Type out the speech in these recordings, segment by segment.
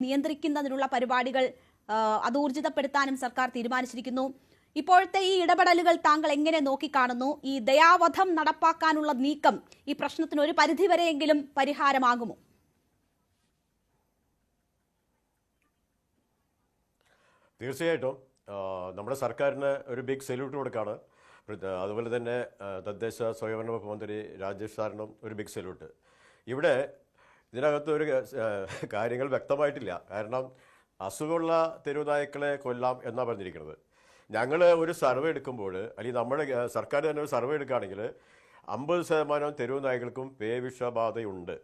നിയന്ത്രിക്കുന്നതിനുള്ള പരിപാടികൾ അത് ഊർജിതപ്പെടുത്താനും സർക്കാർ തീരുമാനിച്ചിരിക്കുന്നു. ഇപ്പോഴത്തെ ഈ ഇടപെടലുകൾ താങ്കൾ എങ്ങനെ നോക്കിക്കാണുന്നു? ഈ ദയാവധം നടപ്പാക്കാനുള്ള നീക്കം ഈ പ്രശ്നത്തിന് ഒരു പരിധിവരെയെങ്കിലും പരിഹാരമാകുമോ? തീർച്ചയായിട്ടും നമ്മുടെ സർക്കാരിന് ഒരു ബിഗ് സല്യൂട്ട് കൊടുക്കുകയാണ്. അതുപോലെ തന്നെ തദ്ദേശ സ്വയംഭരണ വകുപ്പ് മന്ത്രി രാജേഷ് സാറിനും ഒരു ബിഗ് സല്യൂട്ട്. ഇവിടെ ഇതിനകത്ത് ഒരു കാര്യങ്ങൾ വ്യക്തമായിട്ടില്ല. കാരണം അസുഖമുള്ള തെരുവുനായ്ക്കളെ കൊല്ലാം എന്നാണ് പറഞ്ഞിരിക്കുന്നത്. ഞങ്ങൾ ഒരു സർവേ എടുക്കുമ്പോൾ, അല്ലെങ്കിൽ നമ്മുടെ സർക്കാർ തന്നെ ഒരു സർവേ എടുക്കുകയാണെങ്കിൽ 50% തെരുവുനായ്ക്കൾക്കും പേവിഷബാധയുണ്ട്.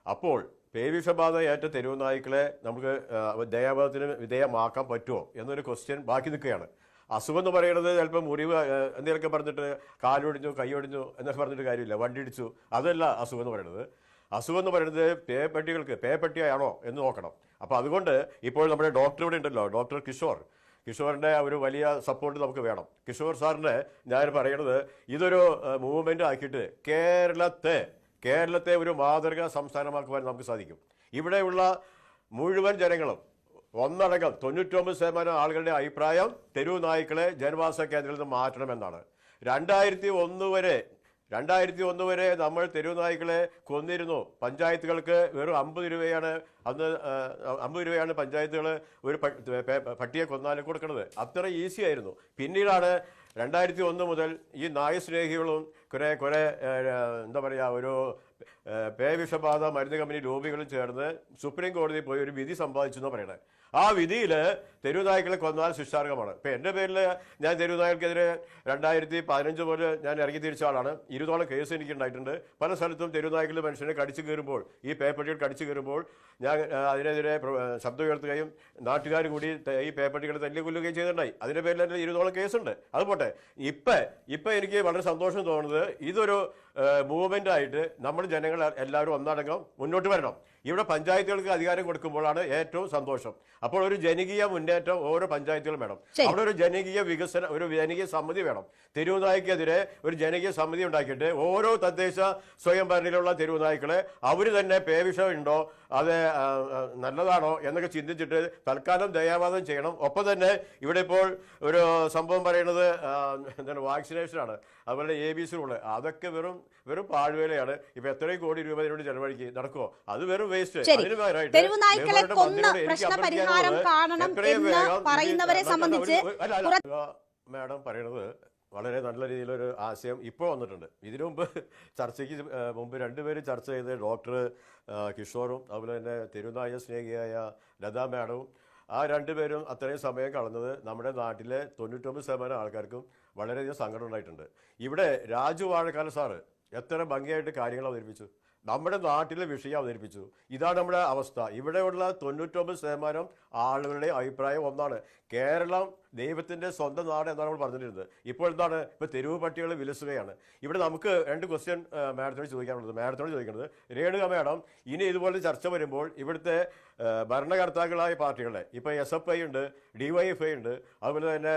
അപ്പോൾ പേവിഷബാധ ഏറ്റ തെരുവുനായ്ക്കളെ നമുക്ക് ദയാവധത്തിന് വിധേയമാക്കാൻ പറ്റുമോ എന്നൊരു ക്വസ്റ്റ്യൻ ബാക്കി നിൽക്കുകയാണ്. അസുഖം എന്ന് പറയുന്നത് ചിലപ്പോൾ മുറിവ് എന്തെങ്കിലുമൊക്കെ പറഞ്ഞിട്ട് കാലൊടിഞ്ഞു കൈയൊടിഞ്ഞു എന്നൊക്കെ പറഞ്ഞിട്ട് കാര്യമില്ല, വണ്ടി ഇടിച്ചു, അതല്ല അസുഖം എന്ന് പറയുന്നത്. അസുഖം എന്ന് പറയുന്നത് പേപ്പട്ടിയാണോ എന്ന് നോക്കണം. അപ്പോൾ അതുകൊണ്ട് ഇപ്പോൾ നമ്മുടെ ഡോക്ടർ ഇവിടെ ഉണ്ടല്ലോ, ഡോക്ടർ കിഷോറിൻ്റെ ഒരു വലിയ സപ്പോർട്ട് നമുക്ക് വേണം. കിഷോർ സാറിനെ ഞാൻ പറയണത് ഇതൊരു മൂവ്മെൻ്റ് ആക്കിയിട്ട് കേരളത്തെ ഒരു മാതൃകാ സംസ്ഥാനമാക്കുവാൻ നമുക്ക് സാധിക്കും. ഇവിടെയുള്ള മുഴുവൻ ജനങ്ങളും ഒന്നടങ്കം 99% ആളുകളുടെ അഭിപ്രായം തെരുവ് നായ്ക്കളെ ജനവാസ കേന്ദ്രത്തിൽ നിന്ന് മാറ്റണമെന്നാണ്. 2001 വരെ നമ്മൾ തെരുവ് നായ്ക്കളെ കൊന്നിരുന്നു. പഞ്ചായത്തുകൾക്ക് വെറും 50 രൂപയാണ് അന്ന് 50 രൂപയാണ് പഞ്ചായത്തുകൾ ഒരു പട്ടിയെ കൊന്നാലും കൊടുക്കുന്നത്. അത്ര ഈസി ആയിരുന്നു. പിന്നീടാണ് 2001 മുതൽ ഈ നായസ്നേഹികളും കുറെ എന്താ പറയുക, ഒരു പേവിഷബാധ മരുന്ന് കമ്പനി ലോബികളും ചേർന്ന് സുപ്രീം കോടതിയിൽ പോയി ഒരു വിധി സമ്പാദിച്ചു എന്ന് പറയണേ. ആ വിധിയിൽ തെരുവുനായ്ക്കളെ കൊന്നാൽ ശിക്ഷാർഹമാണ്. ഇപ്പം എൻ്റെ പേരിൽ ഞാൻ തെരുവുനായ്ക്കൾക്കെതിരെ 2015 മുതൽ ഞാൻ ഇറങ്ങി തിരിച്ച ആളാണ്. 20ഓളം കേസ് എനിക്ക് ഉണ്ടായിട്ടുണ്ട്. പല സ്ഥലത്തും തെരുവുനായ്ക്കൾ മനുഷ്യനെ കടിച്ചു കയറുമ്പോൾ, ഈ പേപ്പട്ടികൾ കടിച്ചു കയറുമ്പോൾ ഞാൻ അതിനെതിരെ ശബ്ദം ഉയർത്തുകയും നാട്ടുകാർ കൂടി ഈ പേപ്പട്ടികളെ തല്ലിക്കൊല്ലുകയും ചെയ്തിട്ടുണ്ടായി. അതിൻ്റെ പേരിൽ എൻ്റെ 20ഓളം കേസുണ്ട്. അതുപോട്ടെ, ഇപ്പം എനിക്ക് വളരെ സന്തോഷം തോന്നുന്നത് ഇതൊരു മൂവ്മെൻ്റ് ആയിട്ട് നമ്മൾ ജനങ്ങൾ എല്ലാവരും ഒന്നടങ്കം മുന്നോട്ട് വരണം. ഇവിടെ പഞ്ചായത്തുകൾക്ക് അധികാരം കൊടുക്കുമ്പോഴാണ് ഏറ്റവും സന്തോഷം. അപ്പോൾ ഒരു ജനകീയ മുന്നേറ്റം ഓരോ പഞ്ചായത്തുകളും വേണം. അവിടെ ഒരു ജനകീയ വികസനം, ഒരു ജനകീയ സമിതി വേണം. തെരുവുനായ്ക്കെതിരെ ഒരു ജനകീയ സമിതി ഉണ്ടാക്കിയിട്ട് ഓരോ തദ്ദേശ സ്വയംഭരണയിലുള്ള തെരുവുനായ്ക്കളെ അവർ തന്നെ പേവിഷം ഉണ്ടോ, അത് നല്ലതാണോ എന്നൊക്കെ ചിന്തിച്ചിട്ട് തൽക്കാലം ദയാവാദം ചെയ്യണം. ഒപ്പം തന്നെ ഇവിടെ ഇപ്പോൾ ഒരു സംഭവം പറയുന്നത് എന്താണ്, വാക്സിനേഷനാണ്. അതുപോലെ ABC റൂള്, അതൊക്കെ വെറും പാഴ്വേലയാണ്. ഇപ്പൊ എത്രയും കോടി രൂപ ഇതിനോട് ചെലവഴിക്കുക നടക്കുമോ? അത് വെറും വേസ്റ്റ്. മാഡം പറയണത് വളരെ നല്ല രീതിയിലൊരു ആശയം ഇപ്പോൾ വന്നിട്ടുണ്ട്. ഇതിനു മുമ്പ് ചർച്ചയ്ക്ക് മുമ്പ് രണ്ടുപേരും ചർച്ച ചെയ്ത് ഡോക്ടർ കിഷോറും അതുപോലെ തന്നെ തെരുവുനായ സ്നേഹിയായ ലതാ മാഡവും, ആ രണ്ടുപേരും അത്രയും സമയം കളഞ്ഞത് നമ്മുടെ നാട്ടിലെ 99% ആൾക്കാർക്കും വളരെയധികം സങ്കടം ഉണ്ടായിട്ടുണ്ട്. ഇവിടെ രാജു വാഴക്കാല സാറ് എത്ര ഭംഗിയായിട്ട് കാര്യങ്ങൾ അവതരിപ്പിച്ചു, നമ്മുടെ നാട്ടിലെ വിഷയം അവതരിപ്പിച്ചു. ഇതാണ് നമ്മുടെ അവസ്ഥ. ഇവിടെയുള്ള 99% ആളുകളുടെ അഭിപ്രായം ഒന്നാണ്, കേരളം ദൈവത്തിൻ്റെ സ്വന്തം നാട് എന്നാണ് നമ്മൾ പറഞ്ഞിരുന്നത്. ഇപ്പോൾ എന്താണ്, ഇപ്പോൾ തെരുവ് പട്ടികൾ വിലസുകയാണ്. ഇവിടെ നമുക്ക് 2 ക്വസ്റ്റ്യൻ മാഡത്തിനോട് ചോദിക്കുന്നത്, രേണുക മാഡം, ഇനി ഇതുപോലെ ചർച്ച വരുമ്പോൾ ഇവിടുത്തെ ഭരണകർത്താക്കളായ പാർട്ടികളെ, ഇപ്പോൾ SFI ഉണ്ട്, DYFI ഉണ്ട്, അതുപോലെ തന്നെ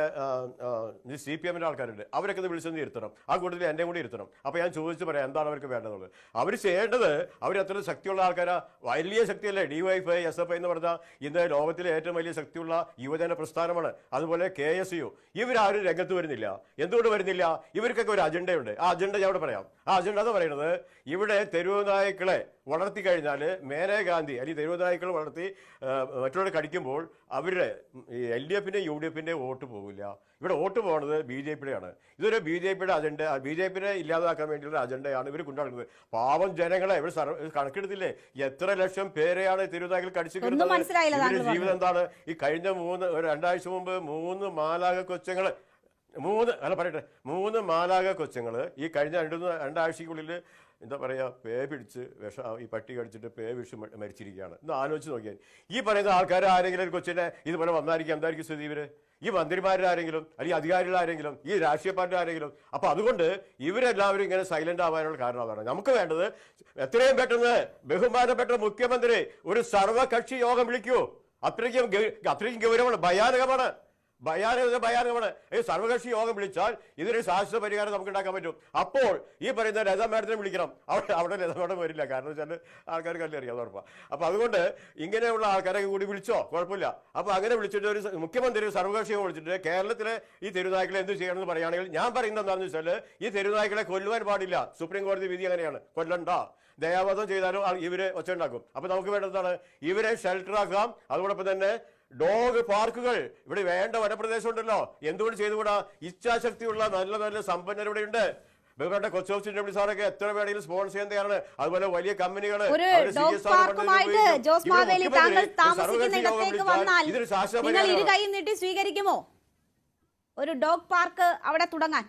CPM ആൾക്കാരുണ്ട്, അവരൊക്കെ ഇത് വിളിച്ചൊന്ന് ഇരുത്തണം. ആ കൂട്ടത്തിൽ എന്നെ കൂടി ഇരുത്തണം. അപ്പോൾ ഞാൻ ചോദിച്ചു പറയാം എന്താണ് അവർക്ക് വേണ്ടതെന്നുള്ളത്. അവർ ചെയ്യേണ്ടത്, അവർ അത്ര ശക്തിയുള്ള ആൾക്കാരാ, വലിയ ശക്തിയല്ലേ DYFI SFI എന്ന് പറഞ്ഞാൽ ഇന്ന് ലോകത്തിലെ ഏറ്റവും വലിയ ശക്തിയുള്ള യുവജന പ്രസ്ഥാനമാണ്. അതുപോലെ KSU, ഇവരാരും രംഗത്ത് വരുന്നില്ല. എന്തുകൊണ്ട് വരുന്നില്ല? ഇവർക്കൊക്കെ ഒരു അജണ്ടയുണ്ട്. ആ അജണ്ട ഞാൻ ഇവിടെ പറയാം. ആ അജണ്ട എന്ന് പറയുന്നത്, ഇവിടെ തെരുവുനായ്ക്കളെ വളർത്തി കഴിഞ്ഞാൽ മേനകാഗാന്ധി അല്ലെങ്കിൽ തെരുവുനായ്ക്കൾ വളർത്തി മറ്റുള്ളവരെ കടിക്കുമ്പോൾ അവരുടെ ഈ LDFിൻ്റെ UDFിൻ്റെ വോട്ട് പോകില്ല. ഇവിടെ വോട്ട് പോകുന്നത് BJPയുടെയാണ്. ഇതൊരു BJPയുടെ അജണ്ട, BJPയെ ഇല്ലാതാക്കാൻ വേണ്ടിയുള്ള അജണ്ടയാണ് ഇവർ കൊണ്ടുനടക്കുന്നത്. പാവം ജനങ്ങളെ ഇവർ കണക്കെടുത്തില്ലേ, എത്ര ലക്ഷം പേരെയാണ് തെരുവുനായ്ക്കൾ കടിച്ചു കയറുന്നത്. ഇവരുടെ ജീവിതം എന്താണ്? ഈ കഴിഞ്ഞ 2 ആഴ്ച മുമ്പ് 3 മാലാഖ കൊച്ചുങ്ങൾ, 3 മാലാഖ കൊച്ചുങ്ങൾ ഈ കഴിഞ്ഞ 2 ആഴ്ചക്കുള്ളിൽ എന്താ പറയുക, പേ പിടിച്ച് ഈ പട്ടി കടിച്ചിട്ട് പേ വിഷ് മരിച്ചിരിക്കുകയാണ്. ഇന്ന് ആലോചിച്ച് നോക്കിയാൽ ഈ പറയുന്ന ആൾക്കാർ ആരെങ്കിലും ഒരു കൊച്ചിനെ ഇതുപോലെ വന്നായിരിക്കും, എന്തായിരിക്കും സ്ഥിതി? ഇവര് ഈ മന്ത്രിമാരാരെങ്കിലും അല്ലെങ്കിൽ അധികാരികളാരെങ്കിലും ഈ രാഷ്ട്രീയ പാർട്ടി ആരെങ്കിലും? അപ്പൊ അതുകൊണ്ട് ഇവരെല്ലാവരും ഇങ്ങനെ സൈലന്റ് ആവാനുള്ള കാരണമാണ്. നമുക്ക് വേണ്ടത് എത്രയും പെട്ടെന്ന് ബഹുമാനപ്പെട്ട മുഖ്യമന്ത്രി ഒരു സർവകക്ഷി യോഗം വിളിക്കൂ. അത്രയ്ക്കും ഗൗരവമാണ്, ഭയാനകമാണ്. ഭയാനകമാണ്. ഈ സർവകക്ഷി യോഗം വിളിച്ചാൽ ഇതിനൊരു ശാശ്വത പരിഹാരം നമുക്ക് ഉണ്ടാക്കാൻ പറ്റും. അപ്പോൾ ഈ പറയുന്ന ലതാ മാഡത്തിനെ വിളിക്കണം. അവിടെ ലതാ മാഡം വരില്ല, കാരണം വെച്ചാൽ ആൾക്കാർക്ക് അല്ലേ അറിയാം, ഉറപ്പാണ്. അപ്പൊ അതുകൊണ്ട് ഇങ്ങനെയുള്ള ആൾക്കാരെ കൂടി വിളിച്ചോ, കുഴപ്പമില്ല. അപ്പൊ അങ്ങനെ വിളിച്ചിട്ട് ഒരു മുഖ്യമന്ത്രി സർവകക്ഷി യോഗം വിളിച്ചിട്ട് കേരളത്തിലെ ഈ തെരുവുനായ്ക്കളെ എന്ത് ചെയ്യണമെന്ന് പറയുകയാണെങ്കിൽ ഞാൻ പറയുന്നത് എന്താണെന്ന് വെച്ചാൽ ഈ തെരുവുനായ്ക്കളെ കൊല്ലുവാൻ പാടില്ല. സുപ്രീം കോടതി വിധി അങ്ങനെയാണ്, കൊല്ലണ്ട. ദയാവധം ചെയ്താലും ഇവരെ ഒച്ച ഉണ്ടാക്കും. അപ്പൊ നമുക്ക് വേണ്ടതാണ് ഇവരെ ഷെൽട്ടറാക്കാം. അതോടൊപ്പം തന്നെ ഡോഗ് പാർക്കുകൾ ഇവിടെ വേണ്ട വനപ്രദേശം ഉണ്ടല്ലോ, എന്തുകൊണ്ട് ചെയ്തുകൂടാ? ഇച്ഛാശക്തിയുള്ള നല്ല നല്ല സമ്പന്നർ ഇവിടെ ഉണ്ട്. ബഹുമാനപ്പെട്ട കൊച്ചോഫ് സാറൊക്കെ എത്ര വേണമെങ്കിലും സ്പോൺസർ ചെയ്യാൻ തയ്യാറാണ്. അതുപോലെ വലിയ കമ്പനികൾ സ്വീകരിക്കുമോ ഒരു ഡോഗ് പാർക്ക് അവിടെ തുടങ്ങാൻ?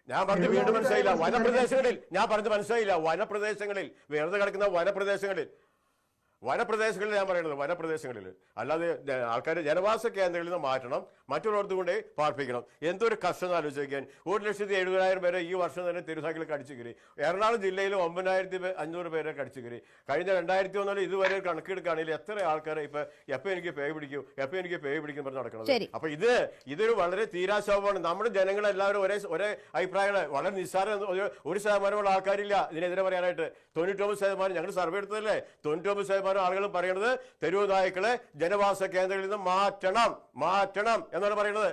ഞാൻ പറഞ്ഞു വീണ്ടും മനസ്സിലായില്ല. വനപ്രദേശങ്ങളിൽ ഞാൻ പറഞ്ഞു മനസ്സിലായില്ല. വനപ്രദേശങ്ങളിൽ വെറുതെ കിടക്കുന്ന വനപ്രദേശങ്ങളിൽ ഞാൻ പറയുന്നത് വനപ്രദേശങ്ങളിൽ, അല്ലാതെ ആൾക്കാർ ജനവാസ കേന്ദ്രങ്ങളിൽ നിന്ന് മാറ്റണം, മറ്റുള്ളവർക്ക് കൊണ്ട് പാർപ്പിക്കണം. എന്തൊരു കഷ്ടം ആലോചിക്കാൻ. 1,70,000 പേരെ ഈ വർഷം തന്നെ തെരുവുനായ്ക്കൾ കടിച്ചു കയറി. എറണാകുളം ജില്ലയിൽ 9,500 പേരെ കടിച്ചു കയറി. കഴിഞ്ഞ 2001 ഇതുവരെ കണക്കെടുക്കുകയാണെങ്കിൽ എത്ര ആൾക്കാരെ ഇപ്പൊ എപ്പോ എനിക്ക് പേ പിടിക്കും പറഞ്ഞ് നടക്കുന്നത്. അപ്പൊ ഇതൊരു വളരെ തീരാശോഭമാണ്. നമ്മുടെ ജനങ്ങളെല്ലാവരും ഒരേ അഭിപ്രായമാണ്. വളരെ നിസ്സാര 1% ആൾക്കാരില്ല ഇതിനെതിരെ പറയാനായിട്ട്. 99% ഞങ്ങൾ സർവേ എടുത്തതല്ലേ, 99% ആളുകളും പറയുന്നത് തെരുവ് നായ്ക്കളെ ജനവാസ കേന്ദ്രങ്ങളിൽ നിന്ന് മാറ്റണം എന്നാണ് പറയുന്നത്.